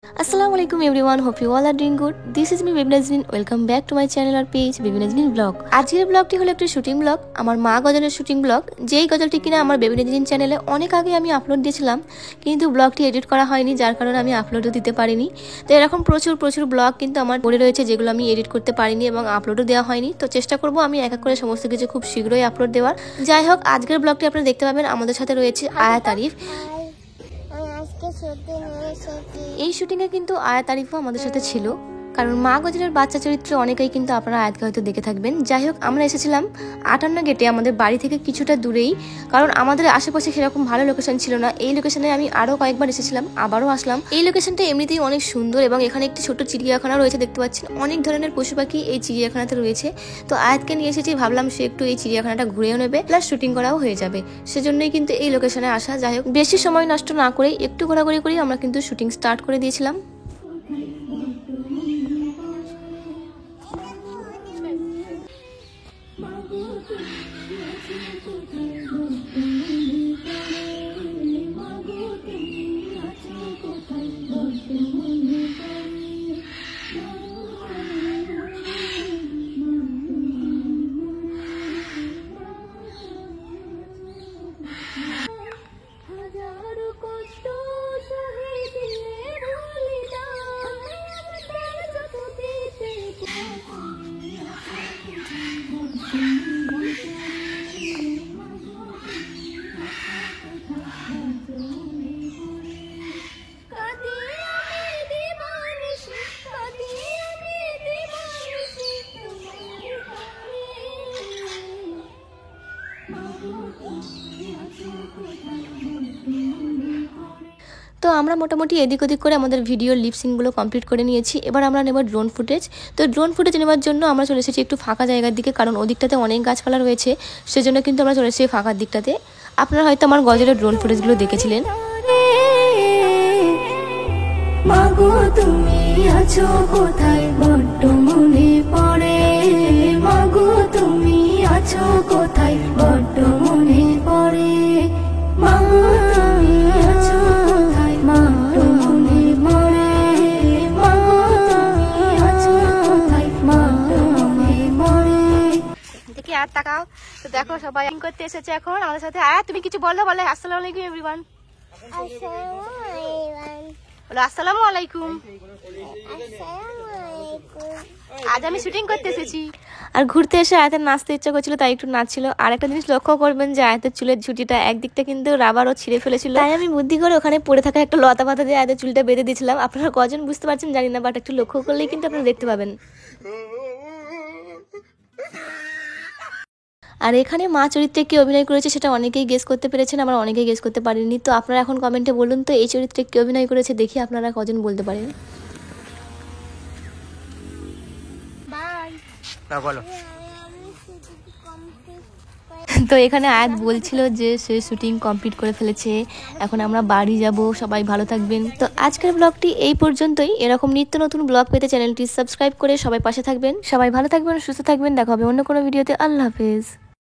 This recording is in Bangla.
Assalamu alaikum everyone, hope you all are doing good. This is me Baby Najrin. Welcome back to my channel or page Baby Najrin vlog. আজকের ব্লগটি হলো একটা শুটিং ব্লগ, আমার মা গজলের শুটিং ব্লগ। যেই গজলটি কিনা আমার বেবি নাজরিন চ্যানেলে অনেক আগে আমি আপলোড দিয়েছিলাম, কিন্তু ব্লগটি এডিট করা হয়নি, যার কারণে আমি আপলোডও দিতে পারিনি। তো এরকম প্রচুর ব্লগ কিন্তু আমার পড়ে রয়েছে, যেগুলো আমি এডিট করতে পারিনি এবং আপলোডও দেওয়া হয়নি। তো চেষ্টা করব আমি এক এক করে সমস্ত কিছু খুব শীঘ্রই আপলোড দেওয়ার। যাই হোক, আজকের ব্লগটি আপনারা দেখতে পাবেন। আমাদের সাথে রয়েছে আয়াত আরিফ। এই শুটিংয়ে কিন্তু আয়াত আরিফও আমাদের সাথে ছিল, কারণ মা গজলের বাচ্চা চরিত্রে অনেকেই কিন্তু আপনারা আয়াতকে হয়তো দেখে থাকবেন। যাই হোক, আমরা এসেছিলাম 58 গেটে, আমাদের বাড়ি থেকে কিছুটা দূরেই, কারণ আমাদের আশেপাশে সেরকম ভালো লোকেশন ছিল না। এই লোকেশনে আমি আরও কয়েকবার এসেছিলাম, আবারও আসলাম। এই লোকেশনটা এমনিতেই অনেক সুন্দর এবং এখানে একটি ছোট চিড়িয়াখানা রয়েছে, দেখতে পাচ্ছেন। অনেক ধরনের পশু পাখি এই চিড়িয়াখানাতে রয়েছে। তো আয়াতকে নিয়ে এসেছি, ভাবলাম সে একটু এই চিড়িয়াখানাটা ঘুরেও নেবে, প্লাস শুটিং করাও হয়ে যাবে। সেজন্যই কিন্তু এই লোকেশনে আসা। যাই হোক, বেশি সময় নষ্ট না করে একটু ঘোরাঘুরি করেই আমরা কিন্তু শুটিং স্টার্ট করে দিয়েছিলাম। তো আমরা মোটামুটি এদিক ওদিক করে আমাদের ভিডিও লিপসিংগুলো কমপ্লিট করে নিয়েছি। এবার আমরা নেব ড্রোন ফুটেজ। তো ড্রোন ফুটেজ নেওয়ার জন্য আমরা চলে এসেছি একটু ফাঁকা জায়গার দিকে, কারণ ওদিকটাতে অনেক গাছপালা রয়েছে। সেজন্য কিন্তু আমরা চলে এসেছি ফাঁকার দিকটাতে। আপনারা হয়তো আমার গজলের ড্রোন ফুটেজগুলো দেখেছিলেন। মাগো তুমি আছো কোথায়, বড্ড মনে পড়ে। মাগো তুমি আছো কোথায়, বড্ড মনে পড়ে। মাগো তুমি আছো কোথায়, বড্ড মনে পড়ে। মাগো তুমি আছো কোথায়, বড্ড মনে পড়ে। দেখি আর তাকাও। তো দেখো, সবাই করতে এসেছে এখন আমাদের সাথে। তুমি কিছু বলো। আসসালামু আলাইকুম এভরিওয়ান। আসসালামু আলাইকুম। আজ আমি শুটিং করতে এসেছি। আর ঘুরতে এসে আয়াতের নাচতে ইচ্ছা করছিল, তাই একটু নাচছিল। আর একটা জিনিস লক্ষ্য করবেন যে আয়াতের চুলের ঝুঁটিটা একদিকটা কিন্তু রাবারও ছিঁড়ে ফেলেছিল, তাই আমি বুদ্ধি করে ওখানে পড়ে থাকা একটা লতা পাতা দিয়ে আয়াতের চুলটা বেঁধে দিয়েছিলাম। আপনারা কজন বুঝতে পারছেন জানি না, বাট একটু লক্ষ্য করলেই কিন্তু আপনারা দেখতে পাবেন। আর এখানে মা চরিত্রে কে অভিনয় করেছে সেটা অনেকেই গেস করতে পেরেছেন, আমরা অনেকেই গেস করতে পারিনি। তো আপনারা এখন কমেন্টে বলুন তো এই চরিত্রে কে অভিনয় করেছে, দেখি আপনারা কজন বলতে পারেন। তো এখানে আয়াত বলছিল যে সে শুটিং কমপ্লিট করে ফেলেছে, এখন আমরা বাড়ি যাব। সবাই ভালো থাকবেন। তো আজকের ব্লগটি এই পর্যন্তই। এরকম নিত্য নতুন ব্লগ পেতে চ্যানেলটি সাবস্ক্রাইব করে সবাই পাশে থাকবেন। সবাই ভালো থাকবেন, সুস্থ থাকবেন। দেখা হবে অন্য কোনো ভিডিওতে। আল্লাহ হাফেজ।